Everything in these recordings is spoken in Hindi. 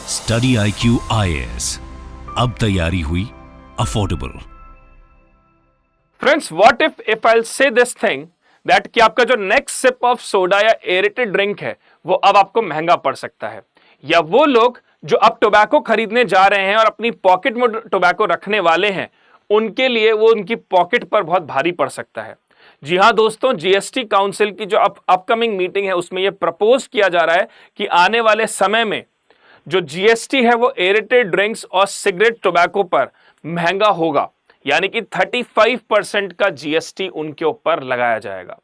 स्टडी IQ IAS, अब तैयारी हुई affordable. Friends, what if I से दिस थिंग दैट कि आपका जो नेक्स्ट सिप ऑफ सोडा या एरेटेड ड्रिंक है वो अब आपको महंगा पड़ सकता है, या वो लोग जो अब टोबैको खरीदने जा रहे हैं और अपनी पॉकेट में टोबैको रखने वाले हैं उनके लिए वो उनकी पॉकेट पर बहुत भारी पड़ सकता है। जी हां दोस्तों, जीएसटी काउंसिल की जो अपकमिंग मीटिंग है उसमें यह प्रपोज किया जा रहा है कि आने वाले समय में जो जीएसटी है वो एरेटेड ड्रिंक्स और सिगरेट टोबैको पर महंगा होगा, यानी कि 35% का जीएसटी उनके ऊपर लगाया जाएगा।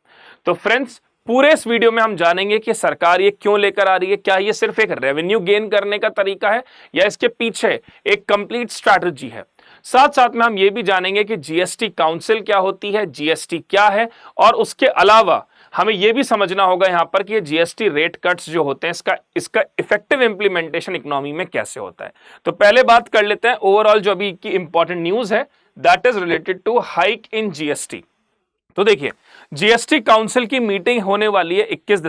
तो फ्रेंड्स, पूरे इस वीडियो में हम जानेंगे कि सरकार ये क्यों लेकर आ रही है, क्या ये सिर्फ एक रेवेन्यू गेन करने का तरीका है या इसके पीछे एक कंप्लीट स्ट्रैटेजी है। साथ साथ में हम ये भी जानेंगे कि जीएसटी काउंसिल क्या होती है, जीएसटी क्या है, और उसके अलावा हमें यह भी समझना होगा यहां पर कि ये जीएसटी रेट कट्स जो होते हैं इसका इफेक्टिव इंप्लीमेंटेशन इकोनॉमी में कैसे होता है। तो पहले बात कर लेते हैं ओवरऑल जो अभी की इंपॉर्टेंट न्यूज है, that is related to hike in GST. तो देखिए, जीएसटी काउंसिल की मीटिंग होने वाली है 21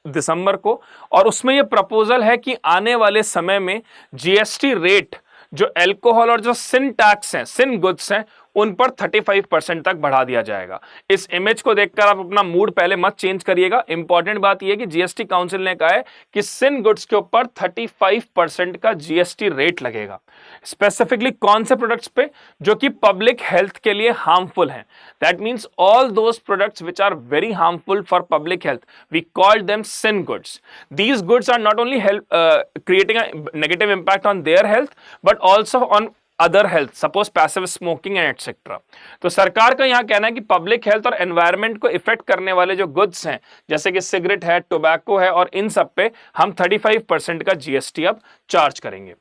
दिसंबर को, और उसमें यह प्रपोजल है कि आने वाले समय में जीएसटी रेट जो अल्कोहल और जो सिन टैक्स हैं, सिन गुड्स हैं, उन पर 35% तक बढ़ा दिया जाएगा। इस इमेज को देखकर आप अपना मूड पहले मत चेंज करिएगा। इंपॉर्टेंट बात यह है कि जीएसटी काउंसिल ने कहा है कि सिन गुड्स के ऊपर 35% का जीएसटी रेट लगेगा। स्पेसिफिकली कौन से प्रोडक्ट्स पे? जो कि पब्लिक हेल्थ के लिए हार्मफुल हैं। That means all those products which are very harmful for public health, we call them sin goods. These goods are not only creating a negative impact on their health but also on other health, suppose passive smoking and etcetera. तो सरकार का यहां कहना है कि पब्लिक हेल्थ और एनवायरनमेंट को इफेक्ट करने वाले जो गुड्स हैं, जैसे कि सिगरेट है, टोबैको है, और इन सब पे हम 35% का जीएसटी अब चार्ज करेंगे।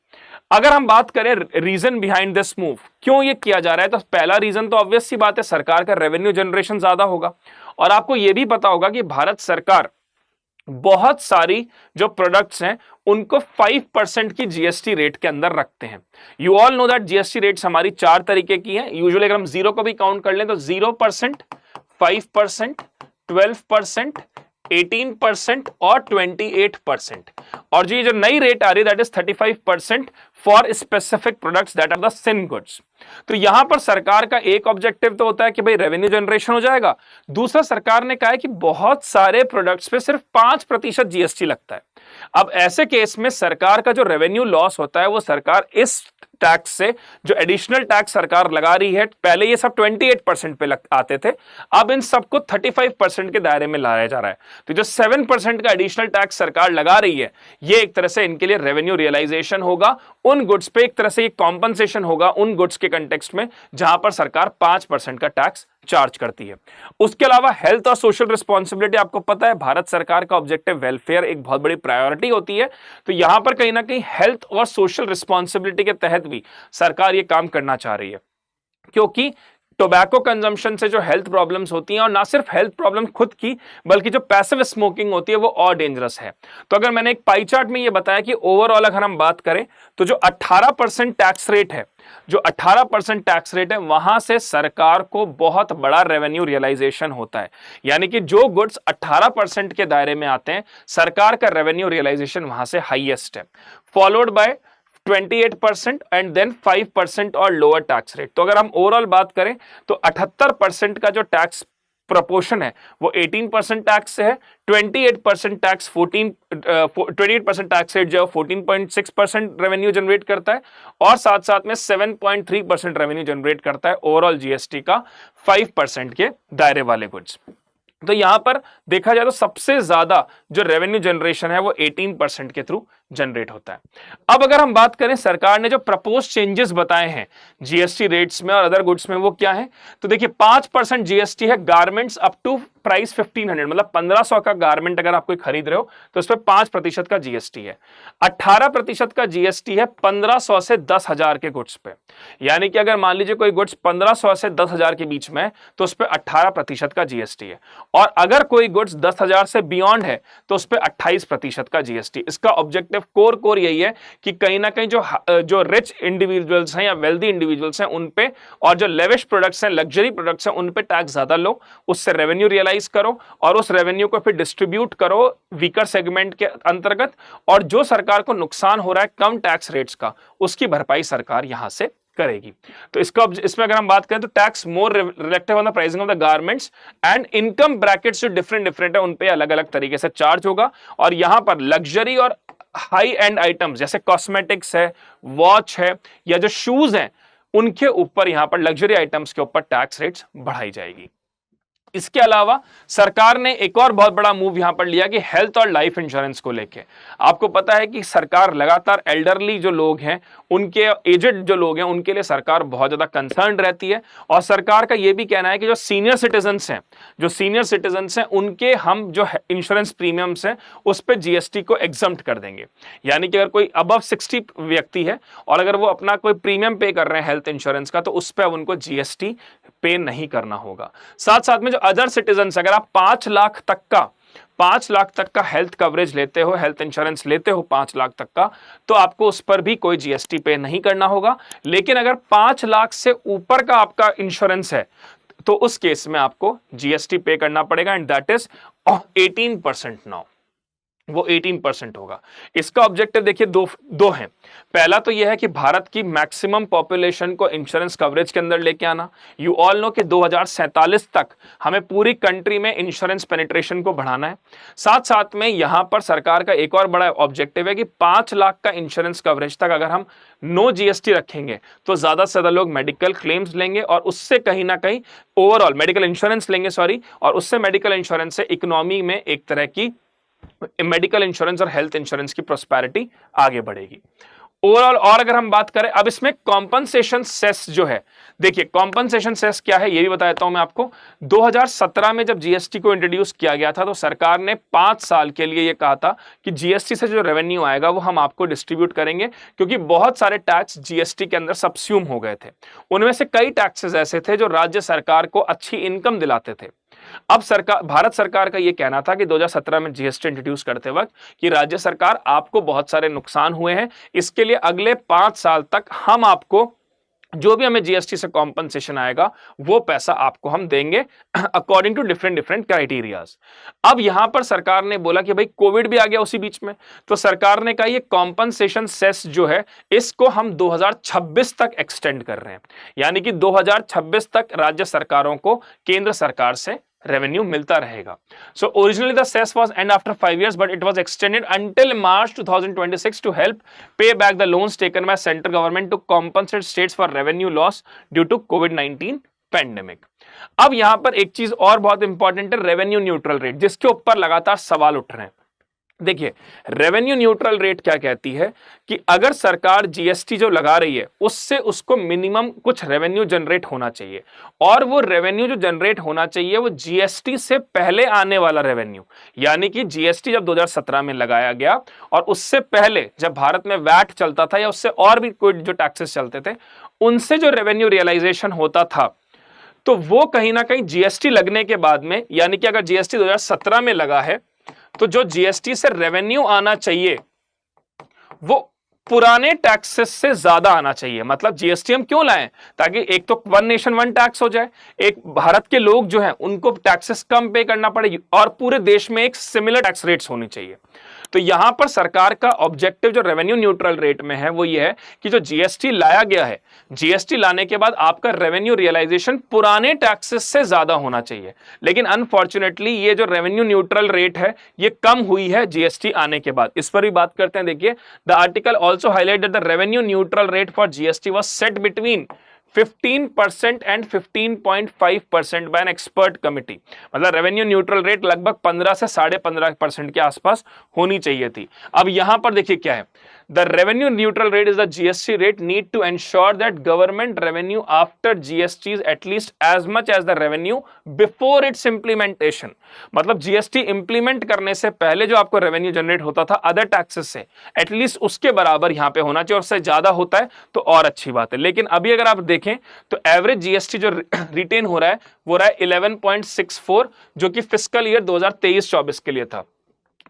अगर हम बात करें रीजन बिहाइंड दिस मूव, क्यों ये किया जा रहा है, तो पहला रीजन तो ऑब्वियस सी बात है, सरकार का रेवेन्यू जनरेशन ज्यादा होगा। और आपको यह भी पता होगा कि भारत सरकार बहुत सारी जो प्रोडक्ट्स हैं उनको 5% की जीएसटी रेट के अंदर रखते हैं। You all know that GST rates हमारी 4 तरीके की हैं। यूजुअली अगर हम जीरो को भी काउंट कर लें तो 0%, 5%, 12%, 18% और 28%। और जो ये जो नई रेट आ रही है that is 35% for specific products that are the sin goods. तो यहां पर सरकार का एक ऑब्जेक्टिव तो होता है कि भाई रेवेन्यू जनरेशन हो जाएगा। दूसरा, सरकार ने कहा है कि बहुत सारे प्रोडक्ट्स पे सिर्फ 5% जीएसटी लगता है। अब ऐसे केस में सरकार का जो रेवेन्यू लॉस होता है वो सरकार इस टैक्स से, जो एडिशनल टैक्स सरकार लगा रही है, पहले ये सब 28% पे आते थे, अब इन सबको 35% के दायरे में लाया जा रहा है। तो जो 7% का एडिशनल टैक्स सरकार लगा रही है, ये एक तरह से इनके लिए रेवेन्यू रियलाइजेशन होगा उन गुड्स पे, एक तरह से ये कॉम्पनसेशन होगा उन गुड्स के कंटेक्स्ट में जहां पर सरकार 5% का टैक्स चार्ज करती है। उसके अलावा हेल्थ और सोशल रिस्पॉन्सिबिलिटी, आपको पता है भारत सरकार का ऑब्जेक्टिव वेलफेयर एक बहुत बड़ी प्रायोरिटी होती है। तो यहां पर कहीं ना कहीं हेल्थ और सोशल रिस्पॉन्सिबिलिटी के तहत भी सरकार ये काम करना चाह रही है, क्योंकि टोबैको कंजम्पशन से जो हेल्थ प्रॉब्लम्स होती हैं, और ना सिर्फ हेल्थ प्रॉब्लम खुद की बल्कि जो पैसिव स्मोकिंग होती है वो और डेंजरस है। तो अगर मैंने एक पाई चार्ट में ये बताया कि ओवरऑल अगर हम बात करें तो जो 18% टैक्स रेट है, जो 18% टैक्स रेट है, वहां से सरकार को बहुत बड़ा रेवेन्यू रियलाइजेशन होता है। यानी कि जो गुड्स 18% के दायरे में आते हैं, सरकार का रेवेन्यू रियलाइजेशन वहां से हाईएस्ट है, फॉलोड बाय 28% एंड देन 5% और लोअर टैक्स रेट। तो अगर हम ओवरऑल बात करें तो 78% का जो टैक्स प्रपोर्शन है वो 18% टैक्स से है, 28% टैक्स 28% टैक्स रेट जो 14.6% रेवेन्यू जनरेट करता है, और साथ साथ में 7.3% रेवेन्यू जनरेट करता है ओवरऑल जीएसटी का 5% के दायरे वाले गुड्स। तो यहां पर देखा जाए तो सबसे ज्यादा जो रेवेन्यू जनरेशन है वो 18% के थ्रू जनरेट होता है। अब अगर हम बात करें सरकार ने जो प्रपोज चेंजेस बताए हैं जीएसटी रेट्स में और अदर गुड्स में, वो क्या है, तो देखिए 5% जीएसटी है गारमेंट्स अप टू प्राइस 1500, मतलब 1500 का गारमेंट अगर आप कोई खरीद रहे हो तो उस पर 5% का जीएसटी है। 18% का जीएसटी है 1500 से 10,000 के गुड्स पे। यानी कि अगर मान लीजिए कोई गुड्स 1500 से 10,000 के बीच में है तो उस पर 18% का जीएसटी है, और अगर कोई गुड्स 10,000 से बियॉन्ड है तो उस पर 28% का जीएसटी। इसका ऑब्जेक्टिव ऑब्जेक्टिव कोर यही है कि कहीं ना कहीं जो रिच इंडिविजुअल्स हैं या वेल्दी इंडिविजुअल्स हैं उन पे, और जो लेविश प्रोडक्ट्स हैं, लग्जरी प्रोडक्ट्स हैं, उन पे टैक्स ज्यादा लो, उससे रेवेन्यू रियलाइज करो और उस रेवेन्यू को फिर डिस्ट्रीब्यूट करो वीकर सेगमेंट के अंतर्गत, और जो सरकार को नुकसान हो रहा है कम टैक्स रेट्स का, उसकी भरपाई सरकार यहां से करेगी। तो इसमें अगर हम बात करें तो tax more reflective on the pricing of the garments and income brackets जो डिफरेंट है उन पे अलग अलग तरीके से चार्ज होगा, और यहां पर लग्जरी और हाई एंड आइटम्स जैसे कॉस्मेटिक्स है, वॉच है या जो शूज हैं, उनके ऊपर यहां पर लग्जरी आइटम्स के ऊपर टैक्स रेट्स बढ़ाई जाएगी। इसके अलावा सरकार ने एक और बहुत बड़ा मूव यहां पर लिया कि हेल्थ और लाइफ इंश्योरेंस को लेके। आपको पता है कि सरकार लगातार एल्डरली जो लोग हैं, उनके एजेड जो लोग हैं, उनके लिए सरकार बहुत ज्यादा कंसर्न रहती है, और सरकार का यह भी कहना है कि जो सीनियर सिटीजन्स हैं उनके हम जो इंश्योरेंस प्रीमियम्स हैं उस पर जीएसटी को एग्जम्प्ट कर देंगे। यानी कि अगर कोई अबव 60 व्यक्ति है और अगर वो अपना कोई प्रीमियम पे कर रहे हैं हेल्थ इंश्योरेंस का, तो उस पर उनको जीएसटी पे नहीं करना होगा। साथ साथ में जो अदर सिटीजन्स, अगर आप 5 लाख तक का हेल्थ कवरेज लेते हो, हेल्थ इंश्योरेंस लेते हो 5 लाख तक का, तो आपको उस पर भी कोई जीएसटी पे नहीं करना होगा। लेकिन अगर 5 लाख से ऊपर का आपका इंश्योरेंस है तो उस केस में आपको जीएसटी पे करना पड़ेगा, एंड दैट इज 18% नाउ, वो 18% होगा। इसका ऑब्जेक्टिव देखिए दो हैं। पहला तो यह है कि भारत की मैक्सिमम पॉपुलेशन को इंश्योरेंस कवरेज के अंदर लेके आना। यू ऑल नो कि 2047 तक हमें पूरी कंट्री में इंश्योरेंस पेनिट्रेशन को बढ़ाना है। साथ साथ में यहां पर सरकार का एक और बड़ा ऑब्जेक्टिव है कि 5 लाख का इंश्योरेंस कवरेज तक अगर हम नो जीएसटी रखेंगे तो ज्यादा से ज्यादा लोग मेडिकल क्लेम्स लेंगे, और उससे कहीं ना कहीं ओवरऑल मेडिकल इंश्योरेंस लेंगे, और उससे मेडिकल इंश्योरेंस से इकोनॉमी में एक तरह की मेडिकल इंश्योरेंस और हेल्थ इंश्योरेंस की प्रोस्पेरिटी आगे बढ़ेगी ओवरऑल। और अगर हम बात करें अब इसमें कॉम्पनसेशन सेस जो है, देखिए कॉम्पनसेशन सेस क्या है ये भी बता देता हूं मैं आपको। 2017 में जब जीएसटी को इंट्रोड्यूस किया गया था तो सरकार ने 5 साल के लिए ये कहा था कि जीएसटी से जो रेवेन्यू आएगा वो हम आपको डिस्ट्रीब्यूट करेंगे, क्योंकि बहुत सारे टैक्स जीएसटी के अंदर सबस्यूम हो गए थे। उनमें से कई टैक्सेस ऐसे थे जो राज्य सरकार को अच्छी इनकम दिलाते थे। अब भारत सरकार का यह कहना था कि 2017 में जीएसटी इंट्रोड्यूस करते वक्त कि राज्य सरकार आपको बहुत सारे नुकसान हुए हैं, इसके लिए अगले 5 साल तक हम आपको जो भी हमें जीएसटी से कॉम्पनसेशन आएगा वो पैसा आपको हम देंगे अकॉर्डिंग टू डिफरेंट क्राइटेरियाज। अब यहां पर सरकार ने बोला कि भाई कोविड भी आ गया उसी बीच में, तो सरकार ने कहा ये कॉम्पनसेशन सेस जो है इसको हम 2026 तक एक्सटेंड कर रहे हैं, यानी कि 2026 तक राज्य सरकारों को केंद्र सरकार से रेवेन्यू मिलता रहेगा। So originally the cess was end after 5 years, but it was extended until March 2026 to help pay back the loans taken by central government to compensate states for revenue loss due to COVID-19 pandemic. अब यहां पर एक चीज और बहुत इंपॉर्टेंट है, रेवेन्यू न्यूट्रल रेट, जिसके ऊपर लगातार सवाल उठ रहे हैं। देखिए रेवेन्यू न्यूट्रल रेट क्या कहती है कि अगर सरकार जीएसटी जो लगा रही है उससे उसको मिनिमम कुछ रेवेन्यू जनरेट होना चाहिए, और वो रेवेन्यू जो जनरेट होना चाहिए वो जीएसटी से पहले आने वाला रेवेन्यू, यानी कि जीएसटी जब 2017 में लगाया गया और उससे पहले जब भारत में वैट चलता था या उससे और भी कोई जो टैक्सेस चलते थे उनसे जो रेवेन्यू रियलाइजेशन होता था, तो वो कहीं ना कहीं जीएसटी लगने के बाद में, यानी कि अगर जीएसटी 2017 में लगा है तो जो जीएसटी से रेवेन्यू आना चाहिए वो पुराने टैक्सेस से ज्यादा आना चाहिए। मतलब जीएसटी हम क्यों लाएं? ताकि एक तो वन नेशन वन टैक्स हो जाए, एक भारत के लोग जो हैं उनको टैक्सेस कम पे करना पड़ेगी, और पूरे देश में एक सिमिलर टैक्स रेट्स होनी चाहिए। तो यहां पर सरकार का ऑब्जेक्टिव जो रेवेन्यू न्यूट्रल रेट में है वो ये है कि जो जीएसटी लाया गया है, जीएसटी लाने के बाद आपका रेवेन्यू रियलाइजेशन पुराने टैक्सेस से ज्यादा होना चाहिए। लेकिन अनफॉर्चुनेटली ये जो रेवेन्यू न्यूट्रल रेट है ये कम हुई है जीएसटी आने के बाद। इस पर भी बात करते हैं। देखिए the article also highlight that the revenue neutral rate for GST was set between 15% and 15.5% by an expert committee. मतलब रेवेन्यू न्यूट्रल रेट लगभग 15 से 15.5% के आसपास होनी चाहिए थी। अब यहां पर देखिए क्या है, the revenue neutral rate is the GST rate need to ensure that government revenue after GST is at least as much as the revenue before its implementation. मतलब जीएसटी इंप्लीमेंट करने से पहले जो आपको रेवेन्यू जनरेट होता था अदर टैक्सेस से, एटलीस्ट उसके बराबर यहां पे होना चाहिए, और उससे ज्यादा होता है तो और अच्छी बात है। लेकिन अभी अगर आप देखें तो एवरेज जीएसटी जो रिटेन हो रहा है वो रहा है 11.64, जो कि फिस्कल ईयर 2023-24 के लिए था।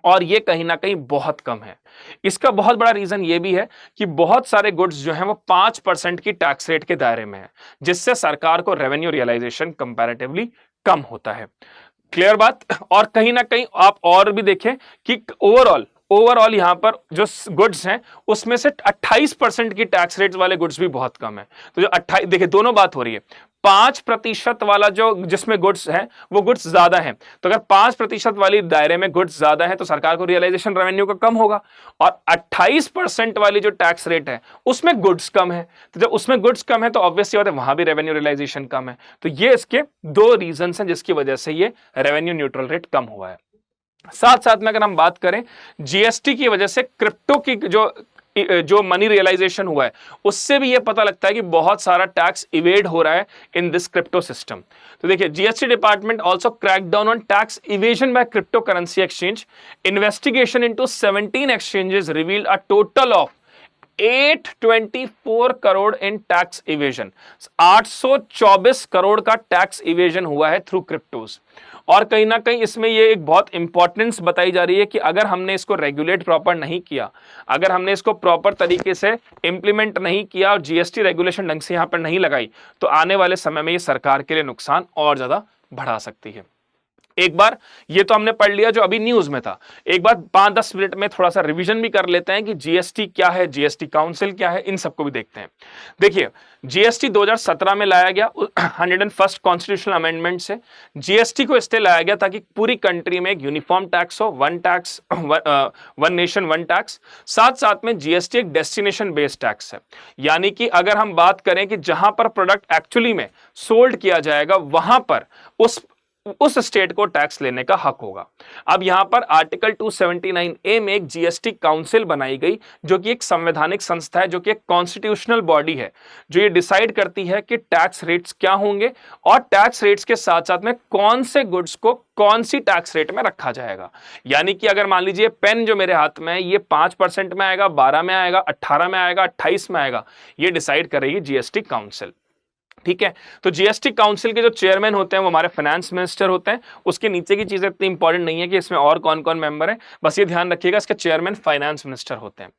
और ये कहीं ना कहीं बहुत कम है। इसका बहुत बड़ा रीजन ये भी है कि बहुत सारे गुड्स जो हैं वो 5% की टैक्स रेट के दायरे में है, जिससे सरकार को रेवेन्यू रियलाइजेशन कंपैरेटिवली कम होता है। क्लियर बात। और कहीं ना कहीं आप और भी देखें कि ओवरऑल यहां पर जो गुड्स हैं उसमें से 28% की टैक्स रेट वाले गुड्स भी बहुत कम है। तो जो 28, देखिए दोनों बात हो रही है। 5% वाला जो जिसमें गुड्स है वो गुड्स ज्यादा है, तो अगर 5% वाली दायरे में गुड्स ज्यादा है तो सरकार को रियलाइजेशन रेवेन्यू का कम होगा। और 28% वाली जो टैक्स रेट है उसमें गुड्स कम है, तो जब उसमें गुड्स कम है तो ऑब्वियसली बात है वहां भी रेवेन्यू रियलाइजेशन कम है। तो ये इसके दो रीजन हैं जिसकी वजह से ये रेवेन्यू न्यूट्रल रेट कम हुआ है। साथ साथ में अगर हम बात करें जीएसटी की वजह से क्रिप्टो की जो मनी रियलाइजेशन हुआ है उससे भी यह पता लगता है कि बहुत सारा टैक्स इवेड हो रहा है इन दिस क्रिप्टो सिस्टम। तो देखिए, GST department also crack down on tax evasion by crypto currency exchange. Investigation into 17 exchanges revealed a total of 824 crore in tax evasion. 824 crore का टैक्स इवेजन हुआ है थ्रू क्रिप्टोज। और कहीं ना कहीं इसमें ये एक बहुत इंपॉर्टेंस बताई जा रही है कि अगर हमने इसको रेगुलेट प्रॉपर नहीं किया, अगर हमने इसको प्रॉपर तरीके से इंप्लीमेंट नहीं किया और जीएसटी रेगुलेशन ढंग से यहां पर नहीं लगाई तो आने वाले समय में ये सरकार के लिए नुकसान और ज्यादा बढ़ा सकती है। एक बार ये तो हमने पढ़ लिया जो अभी न्यूज में था, एक बार 5-10 मिनट में थोड़ा सा रिवीजन भी कर लेते हैं कि जीएसटी क्या है, जीएसटी काउंसिल क्या है, इन सबको भी देखते हैं। देखिए, जीएसटी 2017 में लाया गया 101st कॉन्स्टिट्यूशनल अमेंडमेंट से। जीएसटी को इसलिए लाया गया ताकि पूरी कंट्री में एक यूनिफॉर्म टैक्स हो, वन नेशन वन टैक्स। साथ साथ में जीएसटी एक डेस्टिनेशन बेस्ड टैक्स है, यानी कि अगर हम बात करें कि जहां पर प्रोडक्ट एक्चुअली में सोल्ड किया जाएगा वहां पर उस स्टेट को टैक्स लेने का हक होगा। अब यहां पर आर्टिकल 279A में एक जीएसटी काउंसिल बनाई गई जो कि एक संवैधानिक संस्था है, जो कि एक कॉन्स्टिट्यूशनल बॉडी है जो ये डिसाइड करती है कि टैक्स रेट्स क्या होंगे और टैक्स रेट्स के साथ साथ में कौन से गुड्स को कौन सी टैक्स रेट में रखा जाएगा। यानी कि अगर मान लीजिए पेन जो मेरे हाथ में है ये 5% में आएगा, 12 में आएगा, 18 में आएगा, 28 में आएगा, ये डिसाइड करेगी जीएसटी काउंसिल। ठीक है। तो जीएसटी काउंसिल के जो चेयरमैन होते हैं वो हमारे फाइनेंस मिनिस्टर होते हैं। उसके नीचे की चीजें इतनी इंपॉर्टेंट नहीं है कि इसमें और कौन कौन मेंबर हैं, बस ये ध्यान रखिएगा इसके चेयरमैन फाइनेंस मिनिस्टर होते हैं।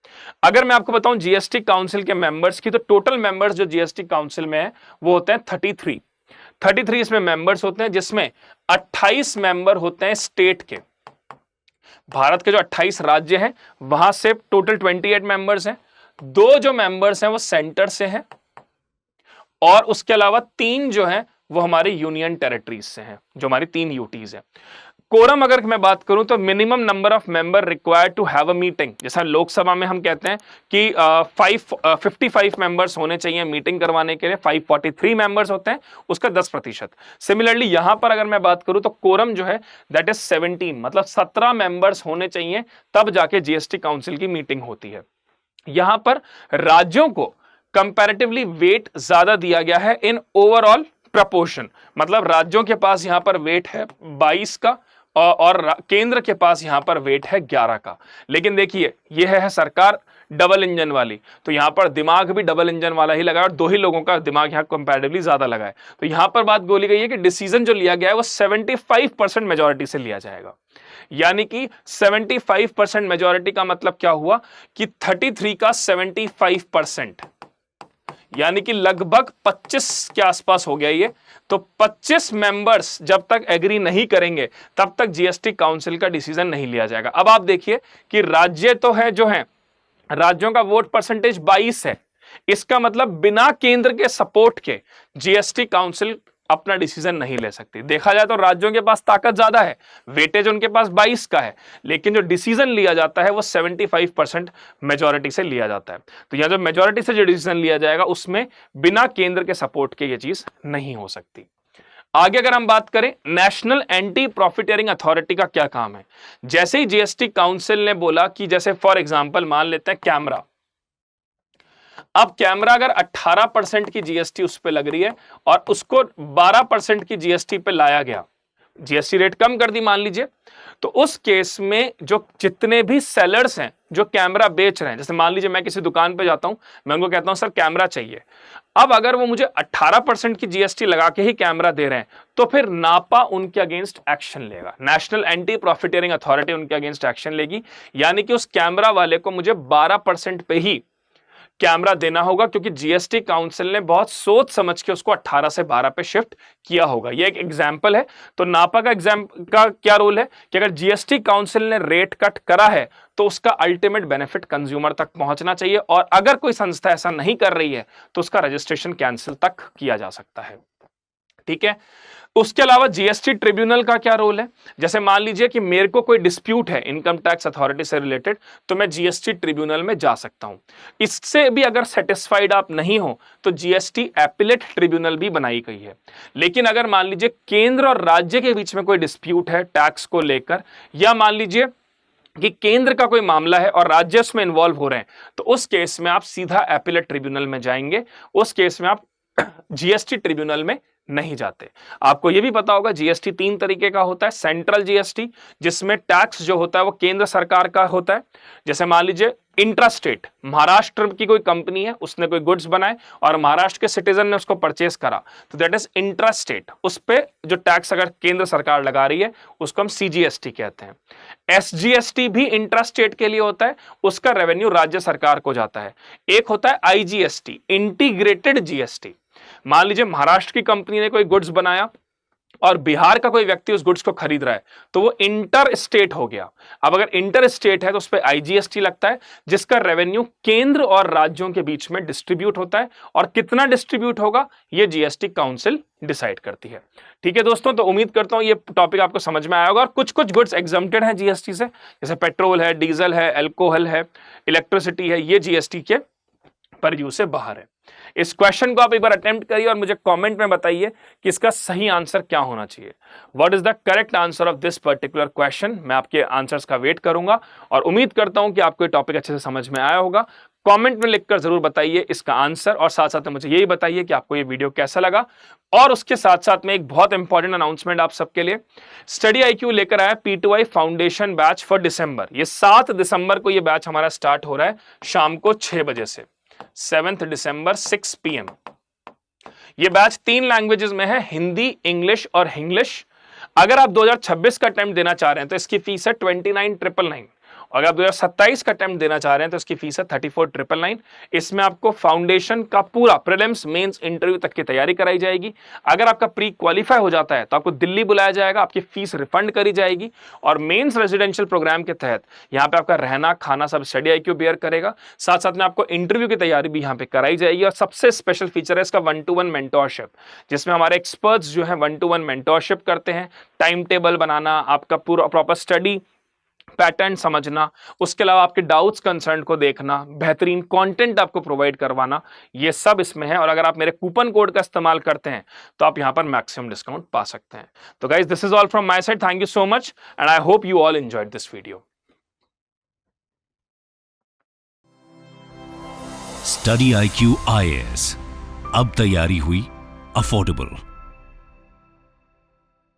अगर मैं आपको बताऊं जीएसटी काउंसिल के मेंबर्स की, तो टोटल मेंबर्स जो जीएसटी काउंसिल में है वो होते हैं 33 इसमें मेंबर्स होते हैं, जिसमें 28 मेंबर होते हैं स्टेट के। भारत के जो 28 राज्य हैं वहां से टोटल 28 मेंबर्स हैं। 2 जो मेंबर्स हैं वो सेंटर से हैं और उसके अलावा 3 जो हैं वो हमारे यूनियन टेरिटरीज से हैं, जो हमारी 3 यूटीज हैं। कोरम अगर मैं बात करूं तो minimum number of member required to have a meeting, जैसा लोकसभा में हम कहते हैं कि 55 मेंबर्स होने चाहिए मीटिंग करवाने के लिए, 543 मेंबर्स होते हैं, उसका 10%। सिमिलरली यहां पर अगर मैं बात करूं तो कोरम जो है दैट इज 17, मतलब 17 मेंबर्स होने चाहिए तब जाके जीएसटी काउंसिल की मीटिंग होती है। यहां पर राज्यों को कंपैरेटिवली वेट ज्यादा दिया गया है इन ओवरऑल प्रपोर्शन, मतलब राज्यों के पास यहां पर वेट है 22 का और केंद्र के पास यहां पर वेट है 11 का। लेकिन देखिए यह है सरकार डबल इंजन वाली, तो यहां पर दिमाग भी डबल इंजन वाला ही लगा और 2 ही लोगों का दिमाग यहां कंपैरेटिवली ज्यादा लगा है। तो यहां पर बात बोली गई है कि डिसीजन जो लिया गया है वो 75% मेजॉरिटी से लिया जाएगा। यानी कि 75% मेजॉरिटी का मतलब क्या हुआ कि 33 का 75%, यानी कि लगभग 25 के आसपास हो गया ये। तो 25 मेंबर्स जब तक एग्री नहीं करेंगे तब तक जीएसटी काउंसिल का डिसीजन नहीं लिया जाएगा। अब आप देखिए कि राज्य तो है जो है, राज्यों का वोट परसेंटेज 22 है, इसका मतलब बिना केंद्र के सपोर्ट के जीएसटी काउंसिल अपना डिसीजन नहीं ले सकती। देखा जाए तो राज्यों के पास ताकत ज्यादा है, वेटेज उनके पास 22 का है, लेकिन जो डिसीजन लिया जाता है वो 75% मेजॉरिटी से लिया जाता है। तो यहां जो मेजॉरिटी से जो डिसीजन लिया जाएगा उसमें बिना केंद्र के सपोर्ट के ये चीज नहीं हो सकती। आगे अगर हम बात करें नेशनल एंटी प्रॉफिटियरिंग अथॉरिटी का क्या काम है। जैसे ही जीएसटी काउंसिल ने बोला कि जैसे फॉर एग्जांपल मान लेते हैं कैमरा, अब कैमरा अगर 18% की जीएसटी उस पर लग रही है और उसको 12% की जीएसटी पे लाया गया, जीएसटी रेट कम कर दी मान लीजिए, तो उस केस में जो जितने भी सेलर्स हैं जो कैमरा बेच रहे हैं, जैसे मान लीजिए मैं किसी दुकान पे जाता हूं, मैं उनको कहता हूं सर कैमरा चाहिए, अब अगर वो मुझे 18% की जीएसटी लगा के ही कैमरा दे रहे हैं तो फिर नापा उनके अगेंस्ट एक्शन लेगा, नेशनल एंटी प्रॉफिटियरिंग अथॉरिटी उनके अगेंस्ट एक्शन लेगी, यानी कि उस कैमरा वाले को मुझे 12% पे ही कैमरा देना होगा, क्योंकि जीएसटी काउंसिल ने बहुत सोच समझ के उसको 18 से 12 पे शिफ्ट किया होगा। ये एक एग्जांपल है। तो नापा का क्या रोल है कि अगर जीएसटी काउंसिल ने रेट कट करा है तो उसका अल्टीमेट बेनिफिट कंज्यूमर तक पहुंचना चाहिए, और अगर कोई संस्था ऐसा नहीं कर रही है तो उसका रजिस्ट्रेशन कैंसिल तक किया जा सकता है। ठीक है, उसके अलावा जीएसटी ट्रिब्यूनल का क्या रोल है? जैसे मान लीजिए कि मेरे को कोई डिस्प्यूट है इनकम टैक्स अथॉरिटी से रिलेटेड, तो मैं जीएसटी ट्रिब्यूनल में जा सकता हूं। इससे भी अगर सेटिस्फाइड आप नहीं हो तो जीएसटी एपिलेट ट्रिब्यूनल भी बनाई गई है। लेकिन अगर मान लीजिए केंद्र और राज्य के बीच में कोई डिस्प्यूट है टैक्स को लेकर, या मान लीजिए कि केंद्र का कोई मामला है और राज्य उसमें इन्वॉल्व हो रहे हैं, तो उस केस में आप सीधा एपिलेट ट्रिब्यूनल में जाएंगे। उस केस में आप जीएसटी ट्रिब्यूनल में नहीं जाते। आपको यह भी पता होगा जीएसटी 3 तरीके का होता है। सेंट्रल जीएसटी, जिसमें टैक्स जो होता है वो केंद्र सरकार का होता है। जैसे मान लीजिए इंट्रास्टेट, महाराष्ट्र की कोई कंपनी है, उसने कोई गुड्स बनाए और महाराष्ट्र के सिटीजन ने उसको परचेस करा, तो दैट इज इंट्रास्टेट। उस पे जो टैक्स अगर केंद्र सरकार लगा रही है उसको हम सीजीएसटी कहते हैं। एसजीएसटी भी इंट्रास्टेट के लिए होता है, उसका रेवेन्यू राज्य सरकार को जाता है। एक होता है आईजीएसटी, इंटीग्रेटेड जीएसटी। मान लीजिए महाराष्ट्र की कंपनी ने कोई गुड्स बनाया और बिहार का कोई व्यक्ति उस गुड्स को खरीद रहा है, तो वो इंटर स्टेट हो गया। अब अगर इंटर स्टेट है तो उस पर आईजीएसटी लगता है, जिसका रेवेन्यू केंद्र और राज्यों के बीच में डिस्ट्रीब्यूट होता है, और कितना डिस्ट्रीब्यूट होगा ये जीएसटी काउंसिल डिसाइड करती है। ठीक है दोस्तों, तो उम्मीद करता हूं ये टॉपिक आपको समझ में आया होगा। और कुछ कुछ गुड्स एग्जम्प्टेड हैं जीएसटी से, जैसे पेट्रोल है, डीजल है, अल्कोहल है, इलेक्ट्रिसिटी है, ये जीएसटी के परव्यू से बाहर है। इस क्वेश्चन को आप एक बार अटेम्प्ट करिए और मुझे कमेंट में बताइए कि इसका सही आंसर क्या होना चाहिए। What is the correct answer of this particular question? मैं आपके आंसर्स का वेट करूंगा और उम्मीद करता हूं कि आपको ये टॉपिक अच्छे से समझ में आया होगा। कमेंट में लिखकर जरूर बताइए इसका आंसर, और साथ साथ में मुझे यही बताइए कि आपको ये वीडियो कैसा लगा। और उसके साथ साथ में एक बहुत इंपॉर्टेंट अनाउंसमेंट आप सबके लिए, स्टडी IQ लेकर आया P2I foundation batch for December. ये 7 दिसंबर को ये बैच हमारा स्टार्ट हो रहा है शाम को 6 बजे से, 7 दिसंबर 6 PM। ये बैच 3 लैंग्वेजेस में है, हिंदी, इंग्लिश और हिंग्लिश। अगर आप 2026 का अटेम्प्ट देना चाह रहे हैं तो इसकी फीस है 29,999। अगर आप 2027 का अटेम्प्ट देना चाह रहे हैं तो इसकी फीस है 34,999। इसमें आपको फाउंडेशन का पूरा प्रीलिम्स, मेंस, इंटरव्यू तक की तैयारी कराई जाएगी। अगर आपका प्री क्वालिफाई हो जाता है तो आपको दिल्ली बुलाया जाएगा, आपकी फीस रिफंड करी जाएगी, और मेंस रेजिडेंशियल प्रोग्राम के तहत यहाँ पे आपका रहना खाना सब स्टडी IQ बेयर करेगा। साथ साथ में आपको इंटरव्यू की तैयारी भी यहाँ पे कराई जाएगी। और सबसे स्पेशल फीचर है इसका 1-to-1 मेंटोरशिप, जिसमें हमारे एक्सपर्ट्स जो है 1-to-1 मेंटोरशिप करते हैं। टाइम टेबल बनाना, आपका पूरा प्रॉपर स्टडी पैटर्न समझना, उसके अलावा आपके डाउट्स कंसर्न को देखना, बेहतरीन कंटेंट आपको प्रोवाइड करवाना, ये सब इसमें है। और अगर आप मेरे कूपन कोड का इस्तेमाल करते हैं तो आप यहां पर मैक्सिमम डिस्काउंट पा सकते हैं। तो guys, this is all from my side. Thank you so much and I hope you all enjoyed this video. Study IQ IAS, अब तैयारी हुई अफोर्डेबल।